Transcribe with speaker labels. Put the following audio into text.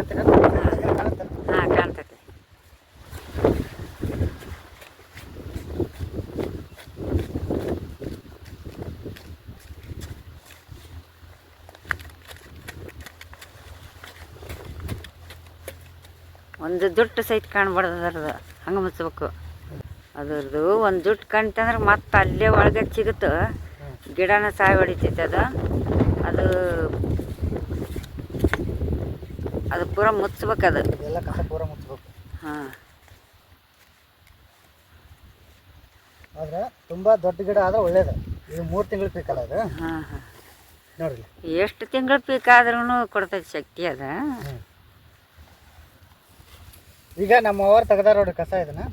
Speaker 1: ಕಾಣ್ತೀರ
Speaker 2: ಹಾಂ ಕಾಣ್ತೈತಿ. ಒಂದು ಜುಟ್ಟು ಸಹಿತ ಕಾಣ್ಬಾರ್ದು ಅದ್ರದ್ದು, ಹಂಗೆ ಮುಚ್ಚಬೇಕು. ಅದ್ರದ್ದು ಒಂದು ಜುಟ್ಟು ಕಾಣ್ತಂದ್ರೆ ಮತ್ತೆ ಅಲ್ಲೇ ಒಳಗೆ ಸಿಗುತ್ತೆ, ಗಿಡನ ಸಾಯಿ ಹೊಡಿತೈತೆ ಅದು. ಅದು ಅದು ಪೂರ ಮುಚ್ಚಬೇಕು, ಅದು
Speaker 1: ಎಲ್ಲ ಕಸ ಪೂರ ಮುಚ್ಚಬೇಕು.
Speaker 2: ಹಾಂ,
Speaker 1: ಆದ್ರೆ ತುಂಬ ದೊಡ್ಡ ಗಿಡ ಆದ್ರೆ ಒಳ್ಳೇದು. ಇದು 3 ತಿಂಗಳು ಪೀಕಲ್ಲ ಅದು.
Speaker 2: ಹಾಂ ಹಾಂ
Speaker 1: ನೋಡ್ರಿ,
Speaker 2: ಎಷ್ಟು ತಿಂಗಳು ಪೀಕ್ ಆದ್ರೂ ಕೊಡ್ತೈತೆ ಶಕ್ತಿ ಅದು.
Speaker 1: ಈಗ ನಮ್ಮ ಅವ್ರು ತೆಗ್ದಾರ ನೋಡ್ರಿ ಕಸ ಇದನ್ನ.